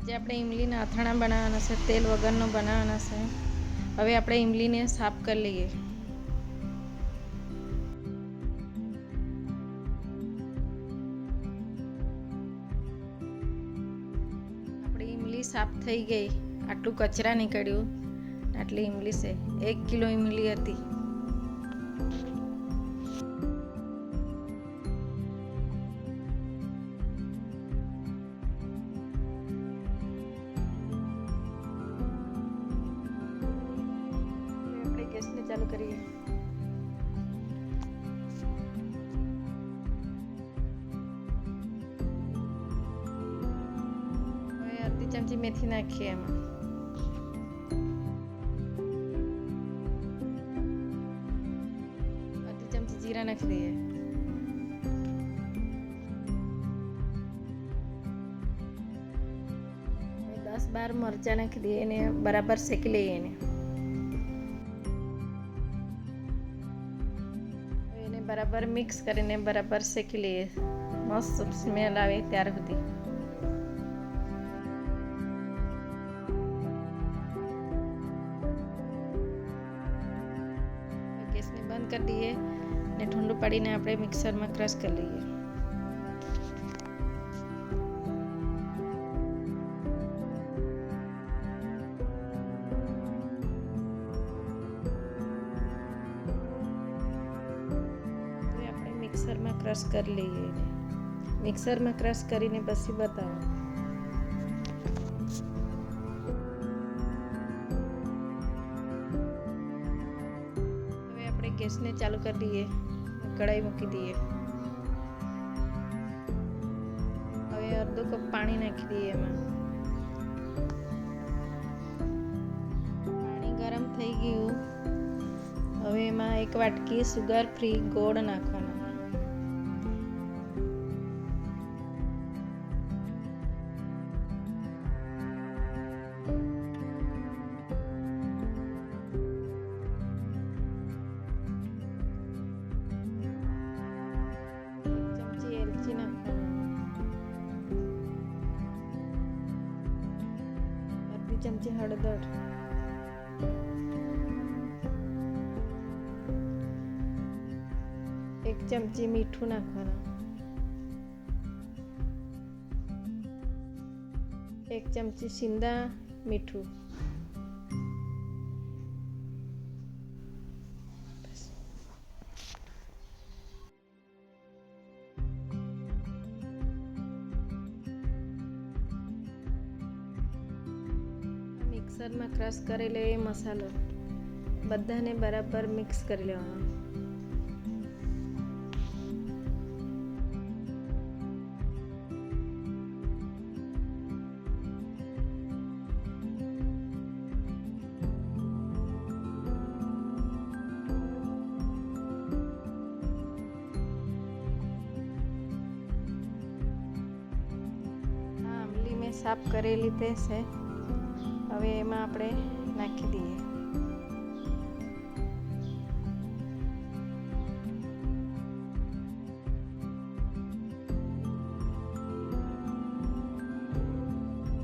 આજે આપણે ઈમલીના અથાણા બનાવવાના છે, તેલ વગરનો બનાવવાના છે. હવે આપણે ઈમલીને સાફ કરી લઈએ. આપણી ઈમલી સાફ થઈ ગઈ. આટલું કચરા નીકળ્યું. આટલી ઈમલી છે. 1 કિલો ઈમલી હતી. ગેસને ચાલુ કરીએ. હવે અડધી ચમચી મેથી નાખીએ એમાં. અડધી ચમચી જીરા નાખી દઈએ. હવે 10-12 મરચાં નાખી દઈએ અને બરાબર શેકી લઈએ એને. બરાબર મિક્સ કરીને બરાબર શેકી લઈએ. મસ્ત સ્મેલ આવે ત્યાર સુધી. ગેસને બંધ કરી દઈએ અને ઠંડુ પાડીને આપણે મિક્સરમાં ક્રશ કરી લઈએ. મિક્સરમાં ક્રશ કરી લઈએ. મિક્સરમાં ક્રશ કરીને પછી બતાવો. હવે આપણે ગેસને ચાલુ કરી દઈએ. કઢાઈ મૂકી દઈએ. હવે અડધો કપ પાણી નાખી દઈએ એમાં. પાણી ગરમ થઈ ગયું. હવે એમાં 1 વાટકી સુગર ફ્રી ગોળ નાખવાનો. અડધી ચમચી હળદર. 1 ચમચી મીઠું નાખવાનું. 1 ચમચી સિંદા મીઠું. મિક્સરમાં ક્રશ કરેલો એ મસાલો બધાને બરાબર મિક્સ કરી લેવાનો. આ આંબલી મેં સાફ કરેલી તે છે. હવે એમાં આપણે નાખી દઈએ.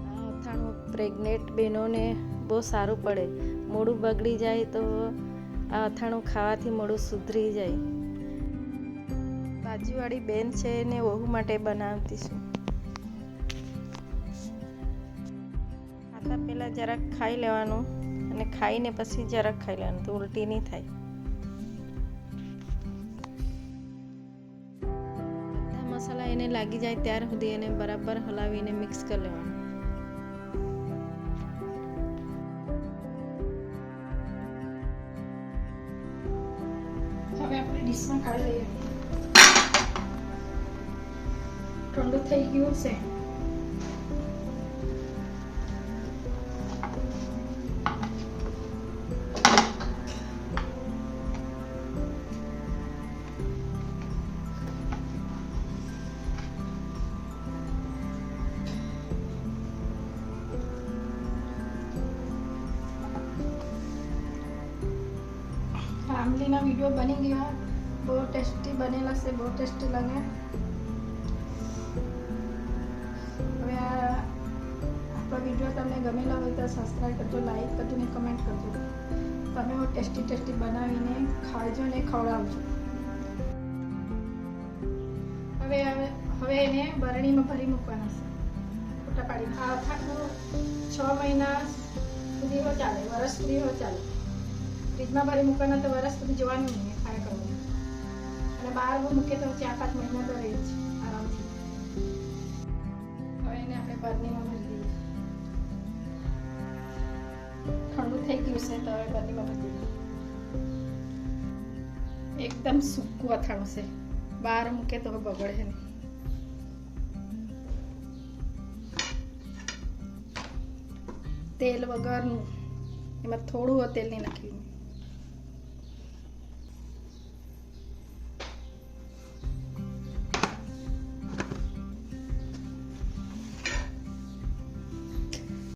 આ અથાણું પ્રેગ્નેન્ટ બહેનોને બહુ સારું પડે. મોઢું બગડી જાય તો આ અથાણું ખાવાથી મોઢું સુધરી જાય. બાજુવાળી બેન છે એને વહુ માટે બનાવતી છું. પહેલાં જરાક ખાઈ લેવાનું અને ખાઈને પછી જરાક ખાઈ લેવાનું તો ઉલટી નહીં થાય. બધા મસાલા એને લાગી જાય ત્યાર સુધી એને બરાબર હલાવીને મિક્સ કરી લેવાનું. હવે આપણે ડીશમાં કાઢી લઈએ. ઠંડુ થઈ ગયું છે. आमलीना वीडियो बनी गया, बहुत टेस्टी बनेला से बहुत टेस्टी लगे। હવે તો વિડીયો તમને ગમેલો હોય તો સબસ્ક્રાઈબ કરજો, લાઈક કરજો ને કમેન્ટ કરજો. તમે હું ટેસ્ટી બનાવીને ખાજો ને ખવડાવજો. હવે એને બરણીમાં ભરી મૂકવાના છે. ફોટા પાડી આ અથાણું 6 મહિના સુધી ચાલે, વર્ષ સુધી ચાલે. ફ્રીજમાં ભરી મૂકવાના તો વર્ષ સુધી જોવાનું નહીં, ખાયા કરવાનું. અને બહાર મૂકે તો 4-5 મહિના તો રહે જ આરામથી. હવે એને આપણે બરણીમાં ભરી દઈએ. ઠંડુ થઈ ગયું છે તો હવે બરણીમાં ભરી દઈએ. એકદમ સૂકું અથાણું છે, બહાર મૂકે તો બગડે નહીં. તેલ વગરનું, એમાં થોડું તેલ નહીં નાખ્યું.